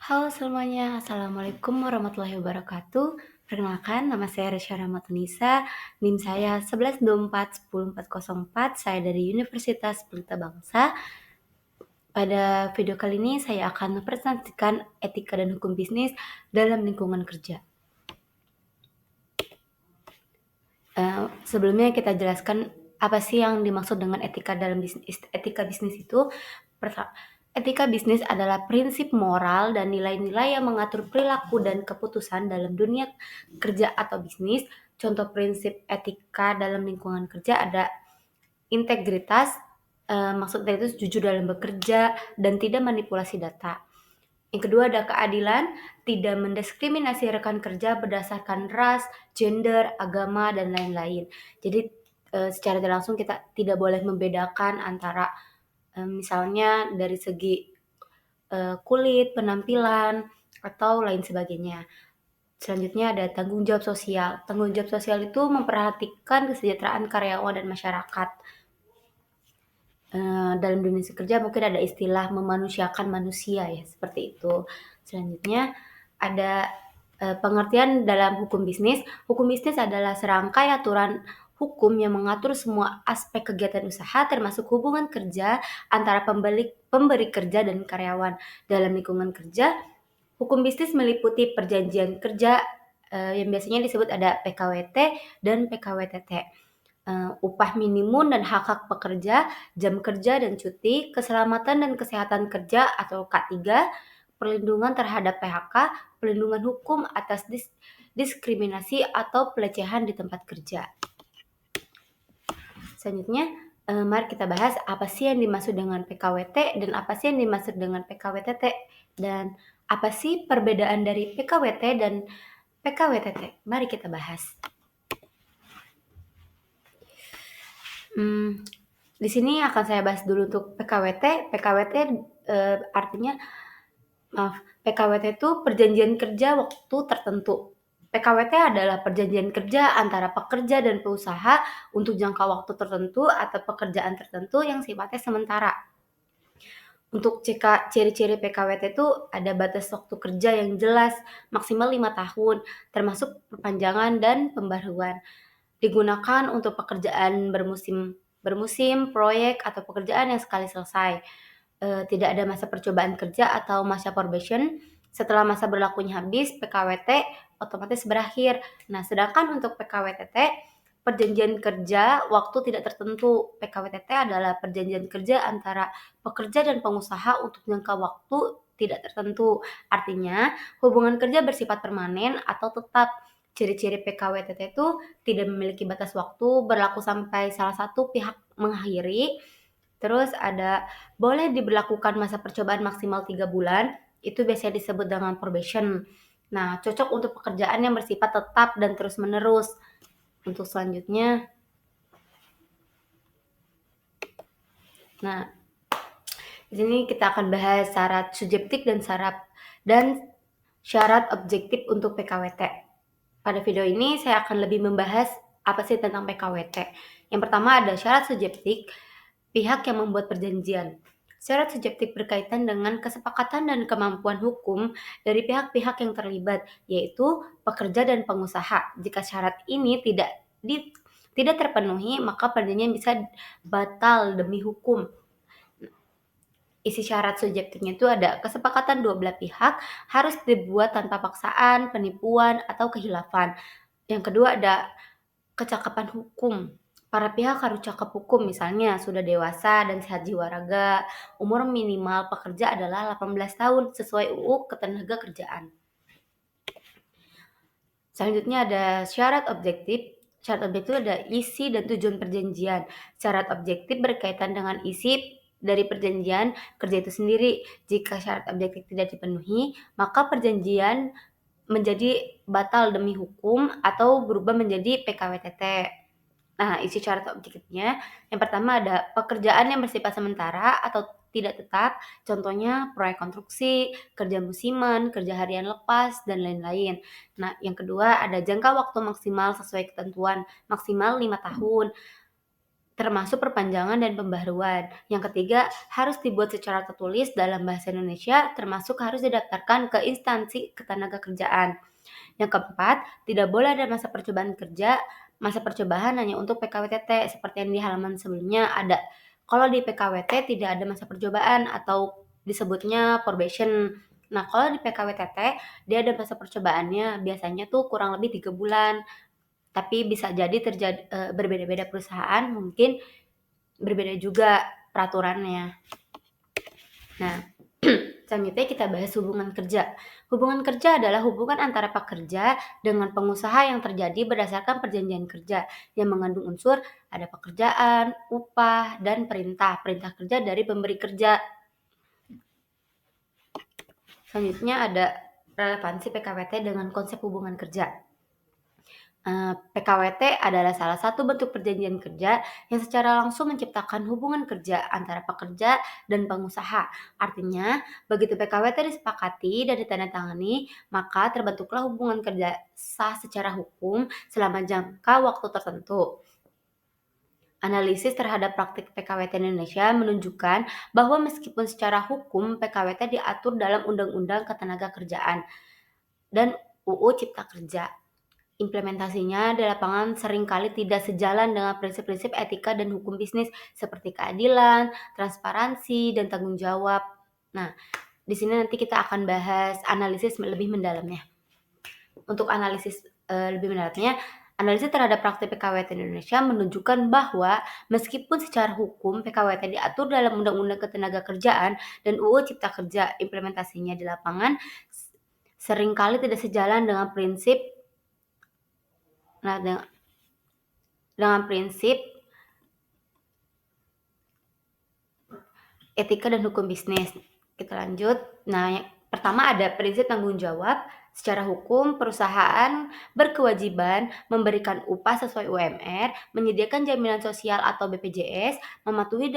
Halo semuanya, Assalamualaikum warahmatullahi wabarakatuh. Perkenalkan, nama saya Resya Rahmatunisa, NIM saya 1124 saya dari Universitas Pelita Bangsa. Pada video kali ini saya akan mempresentasikan etika dan hukum bisnis dalam lingkungan kerja. Sebelumnya kita jelaskan apa sih yang dimaksud dengan etika dalam bisnis. Etika bisnis itu etika bisnis adalah prinsip moral dan nilai-nilai yang mengatur perilaku dan keputusan dalam dunia kerja atau bisnis. Contoh prinsip etika dalam lingkungan kerja ada integritas, maksudnya itu jujur dalam bekerja dan tidak manipulasi data. Yang kedua ada keadilan, tidak mendiskriminasi rekan kerja berdasarkan ras, gender, agama, dan lain-lain. Jadi secara tidak langsung kita tidak boleh membedakan antara misalnya dari segi kulit, penampilan, atau lain sebagainya. Selanjutnya ada tanggung jawab sosial. Tanggung jawab sosial itu memperhatikan kesejahteraan karyawan dan masyarakat. Dalam dunia kerja mungkin ada istilah memanusiakan manusia ya, seperti itu. Selanjutnya ada pengertian dalam hukum bisnis. Hukum bisnis adalah serangkai aturan hukum yang mengatur semua aspek kegiatan usaha termasuk hubungan kerja antara pemberi kerja dan karyawan. Dalam lingkungan kerja, hukum bisnis meliputi perjanjian kerja yang biasanya disebut ada PKWT dan PKWTT. Upah minimum dan hak-hak pekerja, jam kerja dan cuti, keselamatan dan kesehatan kerja atau K3, perlindungan terhadap PHK, perlindungan hukum atas diskriminasi atau pelecehan di tempat kerja. Selanjutnya, mari kita bahas apa sih yang dimaksud dengan PKWT dan apa sih yang dimaksud dengan PKWTT dan apa sih perbedaan dari PKWT dan PKWTT. Mari kita bahas. Di sini akan saya bahas dulu untuk PKWT. PKWT artinya, PKWT itu perjanjian kerja waktu tertentu. PKWT adalah perjanjian kerja antara pekerja dan pengusaha untuk jangka waktu tertentu atau pekerjaan tertentu yang sifatnya sementara. Untuk ciri-ciri PKWT itu ada batas waktu kerja yang jelas, maksimal 5 tahun, termasuk perpanjangan dan pembaruan. Digunakan untuk pekerjaan bermusim, proyek, atau pekerjaan yang sekali selesai. Tidak ada masa percobaan kerja atau masa probation. Setelah masa berlakunya habis, PKWT otomatis berakhir. Nah, sedangkan untuk PKWTT, perjanjian kerja waktu tidak tertentu. PKWTT adalah perjanjian kerja antara pekerja dan pengusaha untuk jangka waktu tidak tertentu. Artinya, hubungan kerja bersifat permanen atau tetap. Ciri-ciri PKWTT itu tidak memiliki batas waktu, berlaku sampai salah satu pihak mengakhiri. Terus ada boleh diberlakukan masa percobaan maksimal 3 bulan, itu biasanya disebut dengan probation. Nah, cocok untuk pekerjaan yang bersifat tetap dan terus-menerus. Untuk selanjutnya, nah, di sini kita akan bahas syarat subjektif dan syarat objektif untuk PKWT. Pada video ini saya akan lebih membahas apa sih tentang PKWT. Yang pertama ada syarat subjektif, pihak yang membuat perjanjian. Syarat subjektif berkaitan dengan kesepakatan dan kemampuan hukum dari pihak-pihak yang terlibat, yaitu pekerja dan pengusaha. Jika syarat ini tidak terpenuhi, maka perjanjian bisa batal demi hukum. Isi syarat subjektifnya itu ada kesepakatan dua belah pihak harus dibuat tanpa paksaan, penipuan, atau kehilafan. Yang kedua ada kecakapan hukum. Para pihak harus cakap hukum, misalnya sudah dewasa dan sehat jiwa raga. Umur minimal pekerja adalah 18 tahun sesuai UU Ketenagakerjaan. Selanjutnya ada syarat objektif. Syarat objektif ada isi dan tujuan perjanjian. Syarat objektif berkaitan dengan isi dari perjanjian kerja itu sendiri. Jika syarat objektif tidak dipenuhi, maka perjanjian menjadi batal demi hukum atau berubah menjadi PKWTT. Nah, isi syarat objektifnya, yang pertama ada pekerjaan yang bersifat sementara atau tidak tetap, contohnya proyek konstruksi, kerja musiman, kerja harian lepas, dan lain-lain. Nah, yang kedua ada jangka waktu maksimal sesuai ketentuan, maksimal 5 tahun. termasuk perpanjangan dan pembaharuan. Yang ketiga, harus dibuat secara tertulis dalam bahasa Indonesia, termasuk harus didaftarkan ke instansi ketenagakerjaan. Yang keempat, tidak boleh ada masa percobaan kerja. Masa percobaan hanya untuk PKWTT, seperti yang di halaman sebelumnya ada. Kalau di PKWT tidak ada masa percobaan atau disebutnya probation. Nah, kalau di PKWTT dia ada masa percobaannya, biasanya tuh kurang lebih 3 bulan. Tapi bisa jadi berbeda-beda perusahaan, mungkin berbeda juga peraturannya. Nah, selanjutnya kita bahas hubungan kerja. Hubungan kerja adalah hubungan antara pekerja dengan pengusaha yang terjadi berdasarkan perjanjian kerja yang mengandung unsur ada pekerjaan, upah, dan perintah. Perintah kerja dari pemberi kerja. Selanjutnya ada relevansi PKWT dengan konsep hubungan kerja. PKWT adalah salah satu bentuk perjanjian kerja yang secara langsung menciptakan hubungan kerja antara pekerja dan pengusaha. Artinya, begitu PKWT disepakati dan ditandatangani, maka terbentuklah hubungan kerja sah secara hukum selama jangka waktu tertentu. Analisis terhadap praktik PKWT di Indonesia menunjukkan bahwa meskipun secara hukum PKWT diatur dalam Undang-Undang Ketenagakerjaan dan UU Cipta Kerja, implementasinya di lapangan seringkali tidak sejalan dengan prinsip-prinsip etika dan hukum bisnis seperti keadilan, transparansi, dan tanggung jawab. Nah, di sini nanti kita akan bahas analisis lebih mendalamnya. Untuk analisis lebih mendalamnya, analisis terhadap praktik PKWT di Indonesia menunjukkan bahwa meskipun secara hukum PKWT diatur dalam Undang-Undang Ketenagakerjaan dan UU Cipta Kerja, implementasinya di lapangan seringkali tidak sejalan dengan prinsip etika dan hukum bisnis. Kita lanjut. Nah, yang pertama ada prinsip tanggung jawab. Secara hukum, perusahaan berkewajiban memberikan upah sesuai UMR, menyediakan jaminan sosial atau BPJS, mematuhi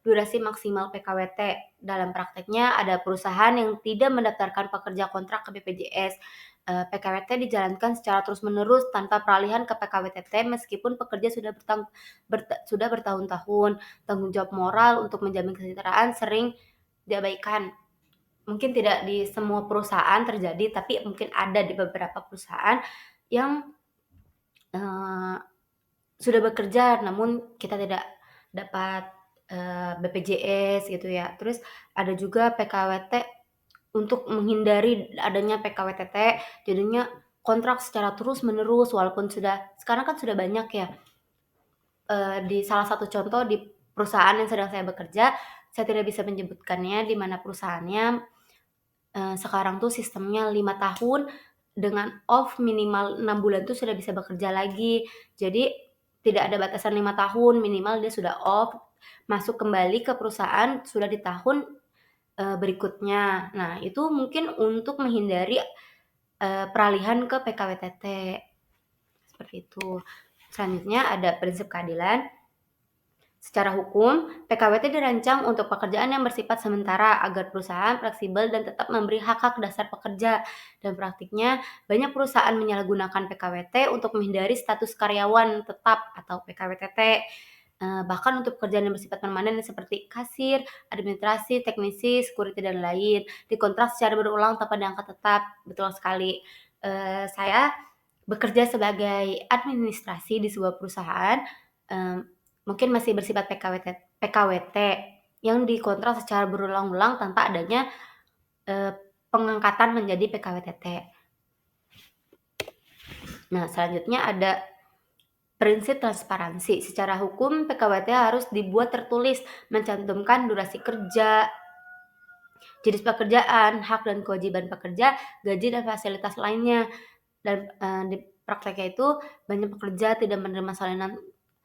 durasi maksimal PKWT. Dalam prakteknya, ada perusahaan yang tidak mendaftarkan pekerja kontrak ke BPJS. PKWT dijalankan secara terus-menerus tanpa peralihan ke PKWTT meskipun pekerja sudah bertahun-tahun. Tanggung jawab moral untuk menjamin kesejahteraan sering diabaikan. Mungkin tidak di semua perusahaan terjadi, tapi mungkin ada di beberapa perusahaan yang sudah bekerja namun kita tidak dapat BPJS gitu ya. Terus ada juga PKWT untuk menghindari adanya PKWTT, jadinya kontrak secara terus-menerus walaupun sekarang kan sudah banyak ya. Di salah satu contoh di perusahaan yang sedang saya bekerja, saya tidak bisa menyebutkannya di mana perusahaannya, sekarang tuh sistemnya 5 tahun dengan off minimal 6 bulan tuh sudah bisa bekerja lagi. Jadi tidak ada batasan 5 tahun, minimal dia sudah off, masuk kembali ke perusahaan sudah di tahun berikutnya. Nah, itu mungkin untuk menghindari peralihan ke PKWTT. Seperti itu. Selanjutnya ada prinsip keadilan. Secara hukum, PKWT dirancang untuk pekerjaan yang bersifat sementara agar perusahaan fleksibel dan tetap memberi hak-hak dasar pekerja. Dan praktiknya, banyak perusahaan menyalahgunakan PKWT untuk menghindari status karyawan tetap atau PKWTT. Bahkan untuk pekerjaan yang bersifat permanen seperti kasir, administrasi, teknisi, security, dan lain, dikontrak secara berulang tanpa diangkat tetap. Betul sekali. Saya bekerja sebagai administrasi di sebuah perusahaan, mungkin masih bersifat PKWT yang dikontrak secara berulang-ulang tanpa adanya pengangkatan menjadi PKWTT. Nah, selanjutnya ada prinsip transparansi. Secara hukum, PKWT harus dibuat tertulis, mencantumkan durasi kerja, jenis pekerjaan, hak dan kewajiban pekerja, gaji dan fasilitas lainnya. Dan di prakteknya itu banyak pekerja tidak menerima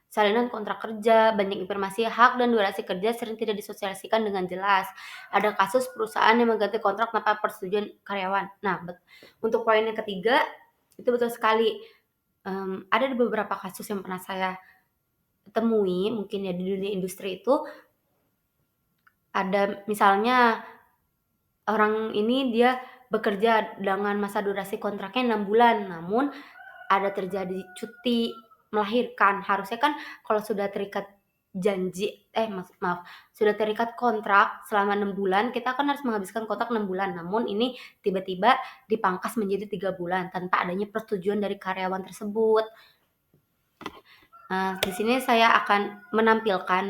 salinan kontrak kerja, banyak informasi hak dan durasi kerja sering tidak disosialisasikan dengan jelas. Ada kasus perusahaan yang mengganti kontrak tanpa persetujuan karyawan. Nah, untuk poin yang ketiga, itu betul sekali. Ada beberapa kasus yang pernah saya temui, mungkin ya di dunia industri itu, ada misalnya orang ini dia bekerja dengan masa durasi kontraknya 6 bulan, namun ada terjadi cuti melahirkan. Harusnya kan kalau sudah terikat sudah terikat kontrak selama 6 bulan, kita kan harus menghabiskan kontrak 6 bulan. Namun ini tiba-tiba dipangkas menjadi 3 bulan tanpa adanya persetujuan dari karyawan tersebut. Nah, di sini saya akan menampilkan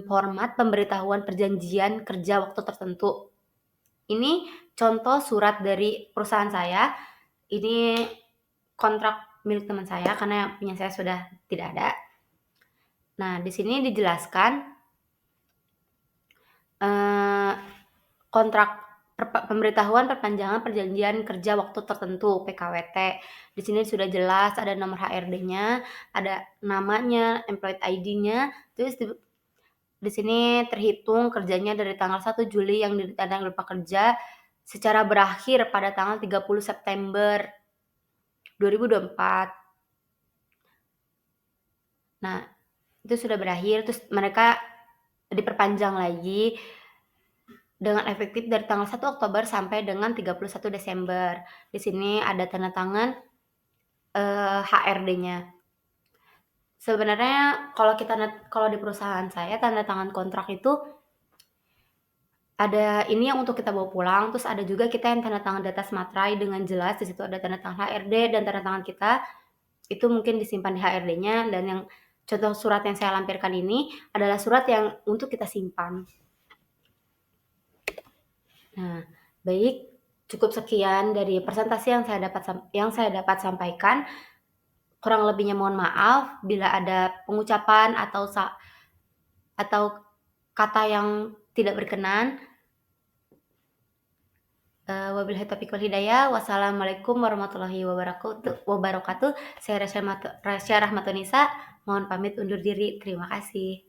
format pemberitahuan perjanjian kerja waktu tertentu. Ini contoh surat dari perusahaan saya. Ini kontrak milik teman saya karena punya saya sudah tidak ada. Nah, di sini dijelaskan kontrak pemberitahuan perpanjangan perjanjian kerja waktu tertentu (PKWT). Di sini sudah jelas ada nomor HRD-nya, ada namanya, employee ID-nya, terus di sini terhitung kerjanya dari tanggal 1 Juli yang ditandai berupa kerja secara berakhir pada tanggal 30 September 2024. Nah, itu sudah berakhir, terus mereka diperpanjang lagi dengan efektif dari tanggal 1 Oktober sampai dengan 31 Desember. Di sini ada tanda tangan HRD-nya. Sebenarnya kalau di perusahaan saya tanda tangan kontrak itu ada ini yang untuk kita bawa pulang, terus ada juga kita yang tanda tangan di atas materai dengan jelas di situ ada tanda tangan HRD dan tanda tangan kita, itu mungkin disimpan di HRD-nya, dan yang contoh surat yang saya lampirkan ini adalah surat yang untuk kita simpan. Nah, baik, cukup sekian dari presentasi yang saya dapat sampaikan. Kurang lebihnya mohon maaf bila ada pengucapan atau kata yang tidak berkenan. Wabillahi taufiq wal hidayah. Wassalamualaikum warahmatullahi wabarakatuh. Saya Rasya Rahmatunisa, mohon pamit undur diri. Terima kasih.